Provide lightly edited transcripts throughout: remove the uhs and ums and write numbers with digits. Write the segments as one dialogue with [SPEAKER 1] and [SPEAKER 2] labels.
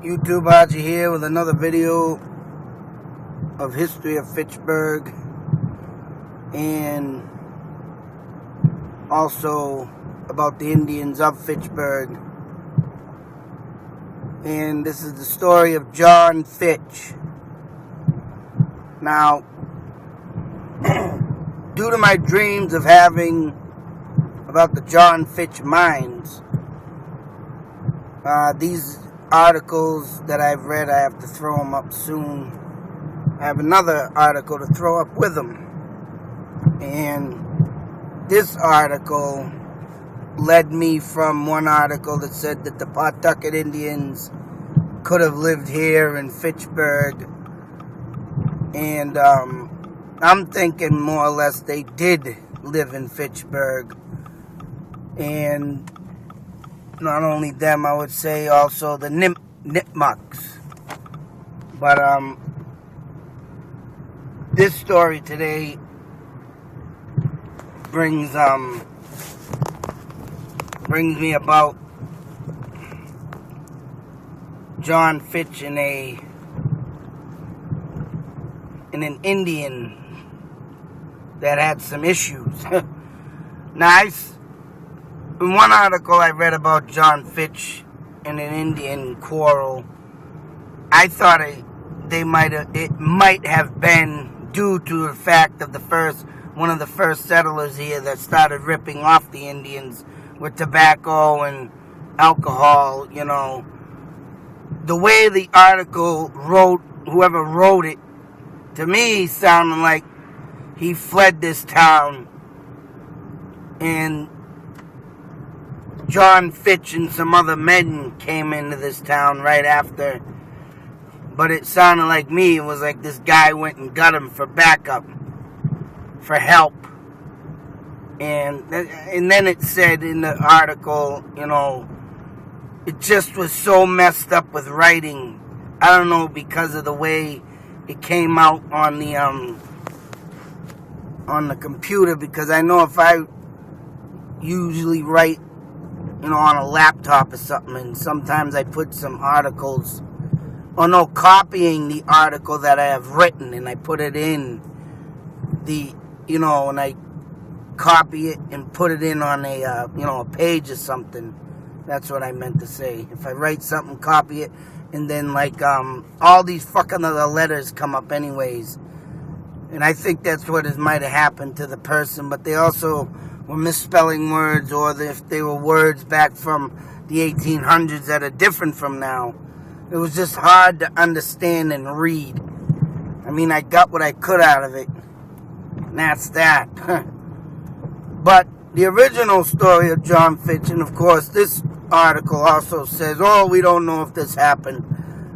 [SPEAKER 1] YouTube Archie here with another video of history of Fitchburg and also about the Indians of Fitchburg. And this is the story of John Fitch. Now, due to my dreams of having about the John Fitch mines, these articles that I've read, I have to throw them up soon. I have another article to throw up with them. And this article led me from one article that said that the Pawtucket Indians could have lived here in Fitchburg. And I'm thinking more or less they did live in Fitchburg. And not only them, I would say also the Nipmucks. But this story today brings me about John Fitch and an Indian that had some issues. Nice. In one article I read about John Fitch and an Indian quarrel, I thought it might have been due to the fact of one of the first settlers here that started ripping off the Indians with tobacco and alcohol. You know, the way the article wrote, whoever wrote it, to me sounded like he fled this town and John Fitch and some other men came into this town right after. But it sounded like me, it was like this guy went and got him for backup, for help. And then it said in the article, you know, it just was so messed up with writing. I don't know, because of the way it came out on the computer, because I know if I usually write, you know, on a laptop or something, and sometimes I put some articles, or no, copying the article that I have written, and I put it in the, you know, and I copy it and put it in on a, you know, a page or something. That's what I meant to say. If I write something, copy it, and then, like, all these fucking other letters come up anyways. And I think that's what might have happened to the person, but they also were misspelling words, or if they were words back from the 1800s that are different from now. It was just hard to understand and read. I mean, I got what I could out of it, and that's that. But the original story of John Fitch, and of course this article also says, oh, we don't know if this happened.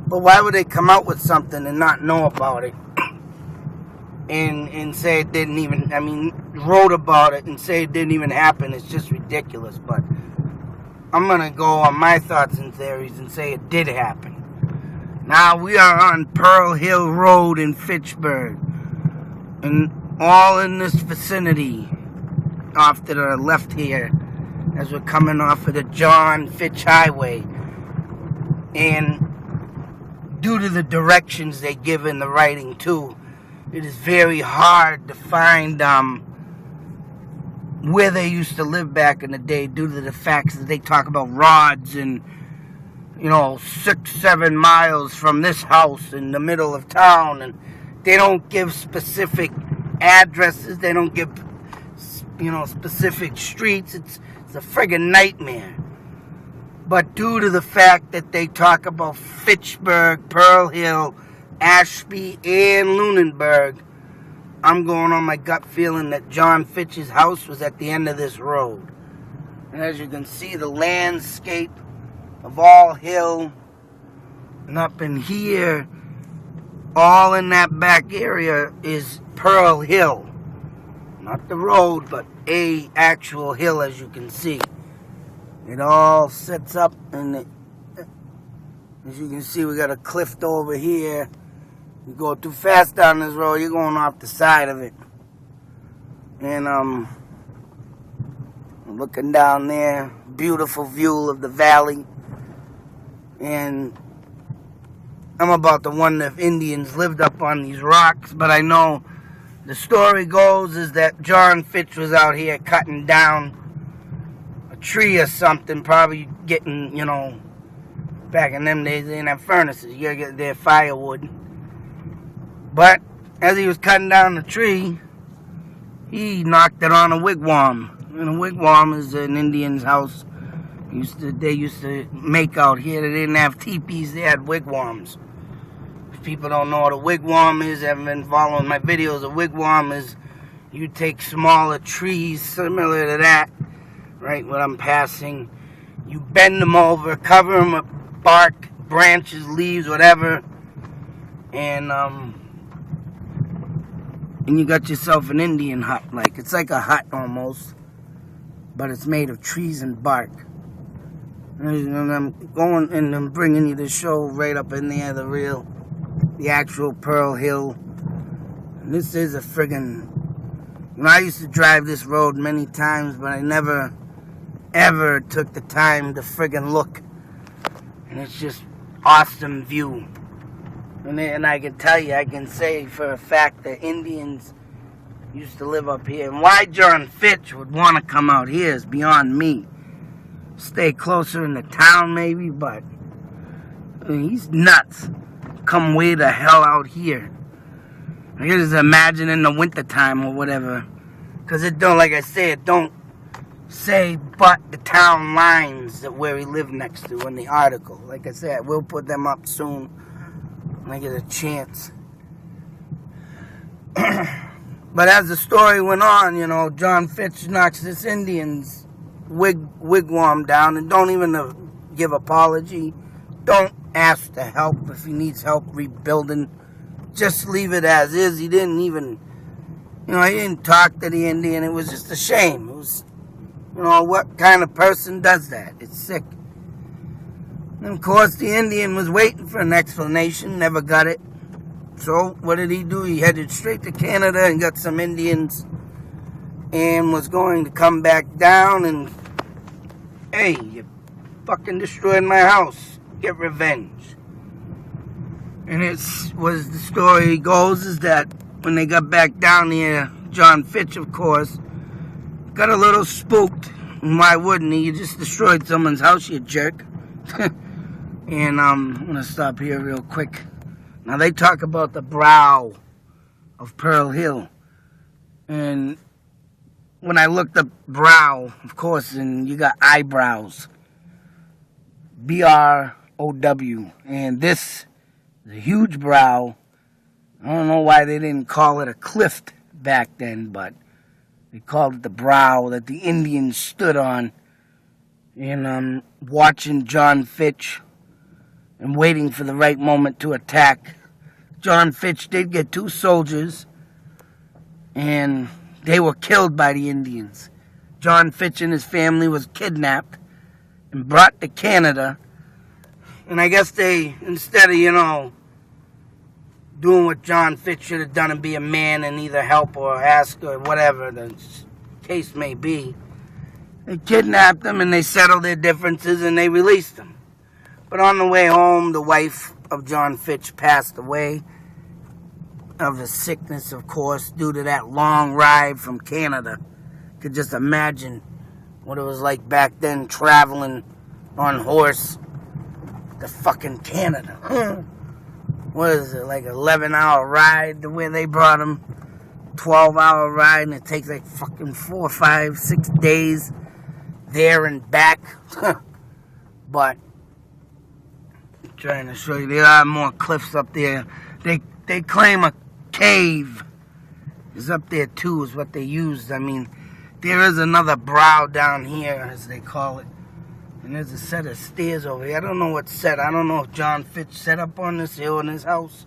[SPEAKER 1] But why would they come out with something and not know about it? And say it didn't even, I mean, wrote about it and say it didn't even happen. It's just ridiculous. But I'm going to go on my thoughts and theories and say it did happen. Now we are on Pearl Hill Road in Fitchburg, and all in this vicinity off to the left here as we're coming off of the John Fitch Highway. And due to the directions they give in the writing too, it is very hard to find where they used to live back in the day, due to the fact that they talk about rods and, you know, 6-7 miles from this house in the middle of town, and they don't give specific addresses, they don't give, you know, specific streets. It's a friggin' nightmare. But due to the fact that they talk about Fitchburg, Pearl Hill, Ashby, and Lunenburg, I'm going on my gut feeling that John Fitch's house was at the end of this road. And as you can see, the landscape of all hill, and up in here, all in that back area is Pearl Hill. Not the road, but a actual hill, as you can see. It all sets up, and as you can see, we got a cliff over here. You go too fast down this road, you're going off the side of it. And looking down there, beautiful view of the valley. And I'm about to wonder if Indians lived up on these rocks, but I know the story goes is that John Fitch was out here cutting down a tree or something, probably getting, back in them days they didn't have furnaces. You gotta get their firewood. But as he was cutting down the tree, he knocked it on a wigwam. And a wigwam is an Indian's house. They used to make out here. They didn't have teepees, they had wigwams. If people don't know what a wigwam is, haven't been following my videos, a wigwam is you take smaller trees similar to that, right, what I'm passing. You bend them over, cover them with bark, branches, leaves, whatever, and you got yourself an Indian hut. Like, it's like a hut almost, but it's made of trees and bark. And I'm going and I'm bringing you the show right up in there, the actual Pearl Hill. And this is a friggin', I used to drive this road many times, but I never, ever took the time to friggin' look. And it's just awesome view. And I can tell you, I can say for a fact that Indians used to live up here. And why John Fitch would want to come out here is beyond me. Stay closer in the town maybe, but he's nuts. Come way the hell out here. I can just imagine in the wintertime or whatever. Because it don't, like I say, it don't say but the town lines that where he lived next to in the article. Like I said, we'll put them up soon when I get a chance. But as the story went on, John Fitch knocks this Indian's wigwam down and don't even give apology. Don't ask to help if he needs help rebuilding. Just leave it as is. He didn't even, he didn't talk to the Indian. It was just a shame. It was, what kind of person does that? It's sick. And of course, the Indian was waiting for an explanation, never got it. So, what did he do? He headed straight to Canada and got some Indians and was going to come back down and, hey, you fucking destroyed my house. Get revenge. And the story goes is that when they got back down here, John Fitch, of course, got a little spooked. And why wouldn't he? You just destroyed someone's house, you jerk. And I'm going to stop here real quick. Now, they talk about the brow of Pearl Hill. And when I looked up brow, of course, and you got eyebrows. B-R-O-W. And this is a huge brow. I don't know why they didn't call it a cliff back then, but they called it the brow that the Indians stood on. And I'm watching John Fitch and waiting for the right moment to attack. John Fitch did get 2 soldiers, and they were killed by the Indians. John Fitch and his family was kidnapped and brought to Canada. And I guess they, instead of, doing what John Fitch should have done and be a man and either help or ask or whatever the case may be, they kidnapped them and they settled their differences and they released them. But on the way home, the wife of John Fitch passed away of a sickness, of course, due to that long ride from Canada. Could just imagine what it was like back then traveling on horse to fucking Canada. What is it, like 11-hour ride to where they brought him? 12-hour ride, and it takes like fucking 4, 5, 6 days there and back. But I'm trying to show you, there are more cliffs up there. They claim a cave is up there too, is what they used. I mean, there is another brow down here, as they call it. And there's a set of stairs over here. I don't know what's set. I don't know if John Fitch set up on this hill in his house.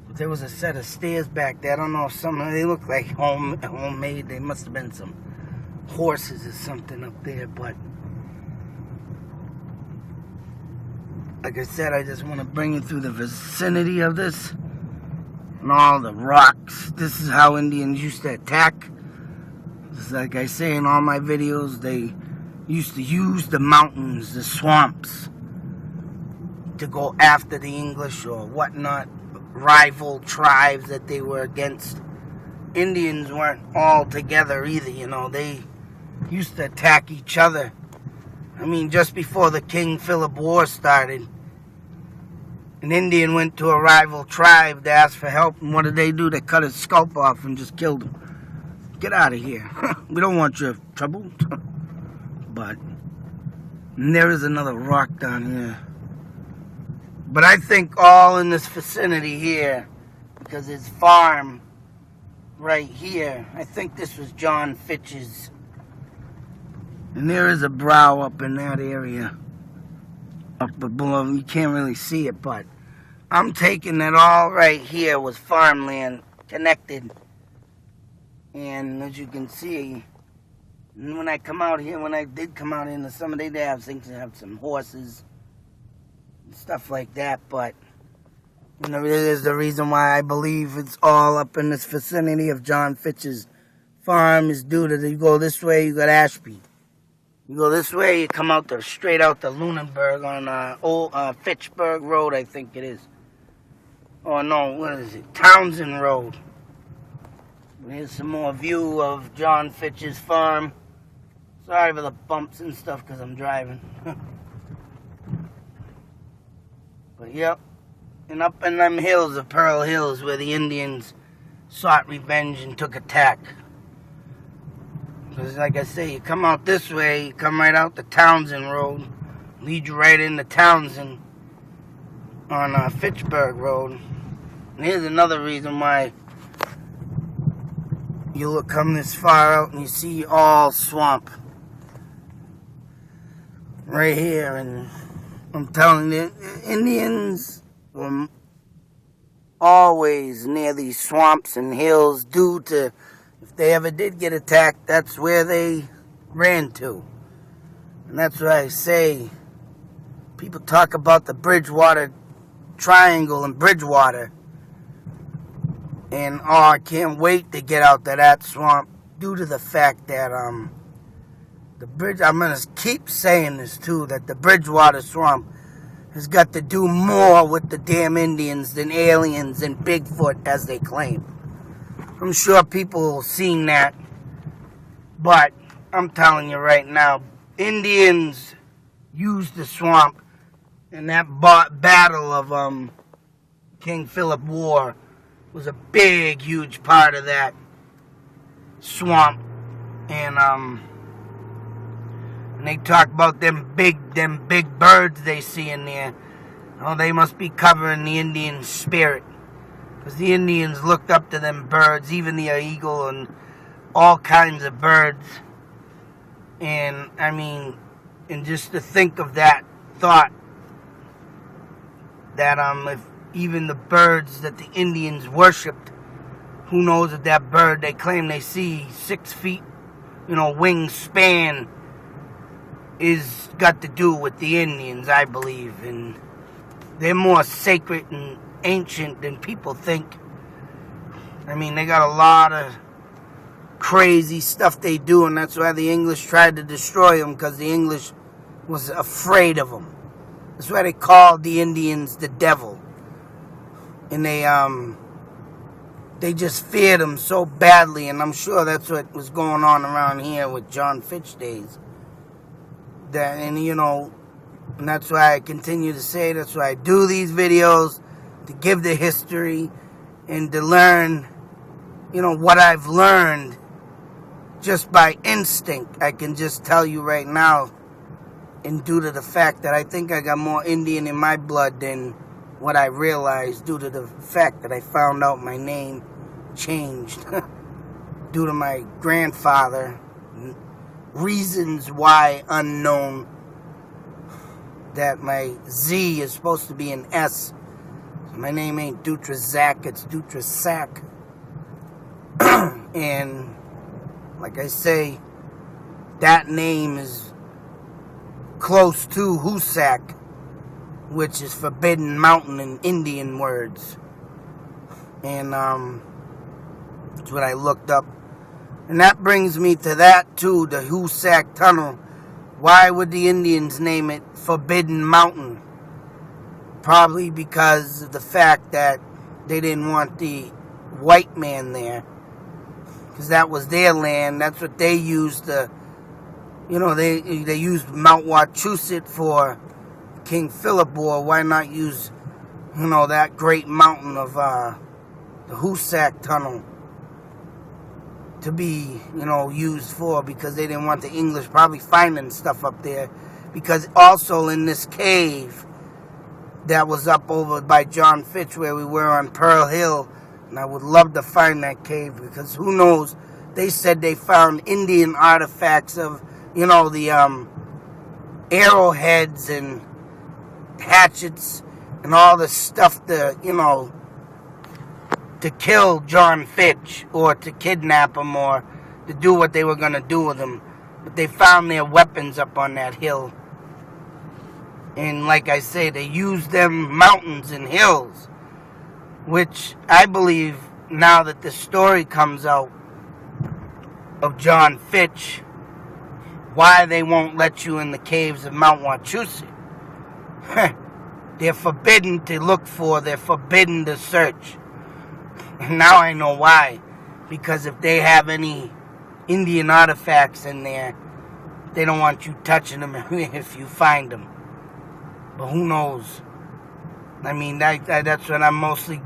[SPEAKER 1] But there was a set of stairs back there. I don't know if they look like homemade. They must have been some horses or something up there. But like I said, I just want to bring you through the vicinity of this. And all the rocks. This is how Indians used to attack. Just like I say in all my videos, they used to use the mountains, the swamps, to go after the English or whatnot, rival tribes that they were against. Indians weren't all together either, you know. They used to attack each other. I mean, just before the King Philip War started, an Indian went to a rival tribe to ask for help, and what did they do? They cut his scalp off and just killed him. Get out of here. We don't want your trouble. But there is another rock down here. But I think all in this vicinity here, because his farm right here, I think this was John Fitch's. And there is a brow up in that area. Up above, you can't really see it, but I'm taking that all right here was farmland connected. And as you can see, when I come out here, when I did come out in the summer, they did have things to have some horses and stuff like that, but you know, it is the reason why I believe it's all up in this vicinity of John Fitch's farm is due to, you go this way, you got Ashby. You go this way, you come out straight out to Lunenburg on old Fitchburg Road, I think it is. Oh no, what is it? Townsend Road. Here's some more view of John Fitch's farm. Sorry for the bumps and stuff because I'm driving. But yep. And up in them hills, the Pearl Hills, where the Indians sought revenge and took attack. Because like I say, you come out this way, you come right out the Townsend Road, lead you right into Townsend on Fitchburg Road. And here's another reason why you come this far out and you see all swamp right here. And I'm telling you, Indians were always near these swamps and hills due to, if they ever did get attacked, that's where they ran to. And that's why I say, people talk about the Bridgewater Triangle in Bridgewater. And oh, I can't wait to get out to that swamp due to the fact that the bridge, I'm going to keep saying this too, that the Bridgewater swamp has got to do more with the damn Indians than aliens and Bigfoot as they claim. I'm sure people have seen that, but I'm telling you right now, Indians used the swamp in that battle of King Philip War. Was a big, huge part of that swamp, and they talk about them big birds they see in there. Oh, they must be covering the Indian spirit, because the Indians looked up to them birds, even the eagle and all kinds of birds. And I mean, and just to think of that thought, that if even the birds that the Indians worshipped, who knows if that bird they claim they see 6 feet, wingspan, is got to do with the Indians, I believe. And they're more sacred and ancient than people think. I mean, they got a lot of crazy stuff they do, and that's why the English tried to destroy them, because the English was afraid of them. That's why they called the Indians the devil. And they just feared him so badly, and I'm sure that's what was going on around here with John Fitch days. And that's why I continue to say, that's why I do these videos, to give the history and to learn, what I've learned just by instinct. I can just tell you right now, and due to the fact that I think I got more Indian in my blood than what I realized, due to the fact that I found out my name changed due to my grandfather, reasons why unknown, that my Z is supposed to be an S. My name ain't Dutrazak, it's Dutrasac. And like I say, that name is close to Hoosac, which is Forbidden Mountain in Indian words. And that's what I looked up. And that brings me to that too, the Hoosac Tunnel. Why would the Indians name it Forbidden Mountain? Probably because of the fact that they didn't want the white man there. Because that was their land. That's what they used to, they used Mount Wachusett for King Philip War. Why not use, that great mountain of the Hoosac Tunnel to be, used for, because they didn't want the English probably finding stuff up there. Because also in this cave that was up over by John Fitch where we were on Pearl Hill, and I would love to find that cave, because who knows, they said they found Indian artifacts of, the arrowheads and hatchets and all the stuff to, to kill John Fitch or to kidnap him or to do what they were going to do with him. But they found their weapons up on that hill. And like I say, they used them mountains and hills, which I believe, now that the story comes out of John Fitch, why they won't let you in the caves of Mount Wachusett. They're forbidden to look for, they're forbidden to search. And now I know why. Because if they have any Indian artifacts in there, they don't want you touching them if you find them. But who knows? I mean, that's what I'm mostly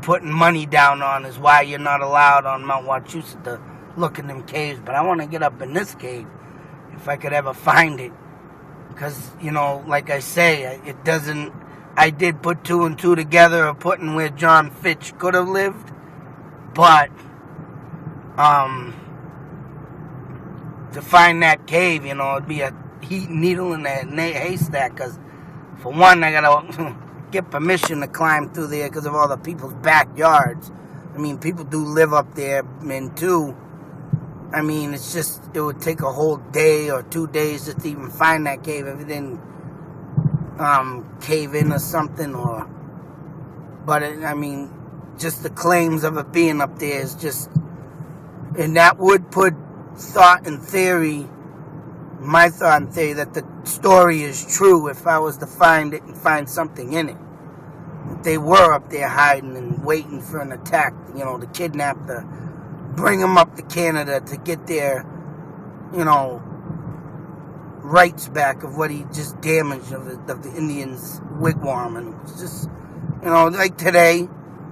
[SPEAKER 1] putting money down on, is why you're not allowed on Mount Wachusett to look in them caves. But I want to get up in this cave, if I could ever find it. Because, like I say, it doesn't... I did put 2 and 2 together of putting where John Fitch could have lived. But, to find that cave, it'd be a heat needle in a haystack. Because, for one, I gotta get permission to climb through there because of all the people's backyards. I mean, people do live up there. And 2, I mean, it would take a whole day or 2 days just to even find that cave if it didn't cave in or something. But I mean, just the claims of it being up there is just, and that would put my thought and theory that the story is true if I was to find it and find something in it. They were up there hiding and waiting for an attack, to kidnap, bring them up to Canada to get their, rights back of what he just damaged of the Indians' wigwam. And it was just, like today, you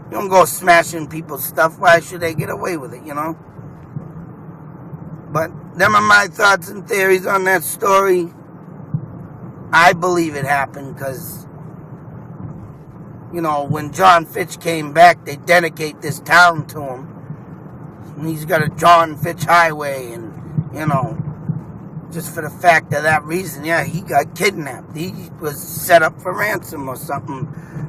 [SPEAKER 1] don't go smashing people's stuff. Why should they get away with it, But them are my thoughts and theories on that story. I believe it happened because, when John Fitch came back, they dedicate this town to him. And he's got a John Fitch highway, and, just for the fact of that reason, yeah, he got kidnapped. He was set up for ransom or something.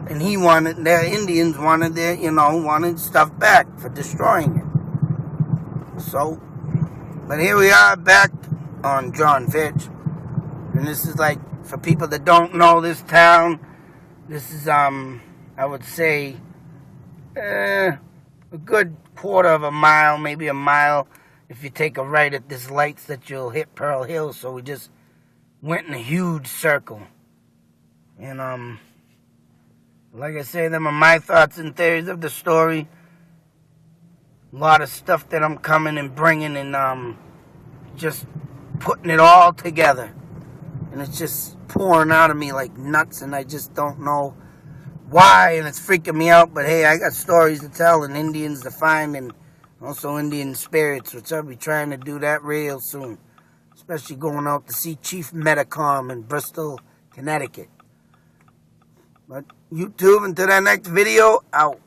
[SPEAKER 1] And the Indians wanted stuff back for destroying it. So, but here we are back on John Fitch. And this is like, for people that don't know this town, this is, I would say, a good quarter of a mile, maybe a mile, if you take a right at this lights that you'll hit Pearl Hill. So we just went in a huge circle. And, like I say, them are my thoughts and theories of the story. A lot of stuff that I'm coming and bringing and, just putting it all together. And it's just pouring out of me like nuts, and I just don't know why, and it's freaking me out. But hey, I got stories to tell and Indians to find, and also Indian spirits, which I'll be trying to do that real soon. Especially going out to see Chief Medicom in Bristol, Connecticut. But YouTube, until that next video, out.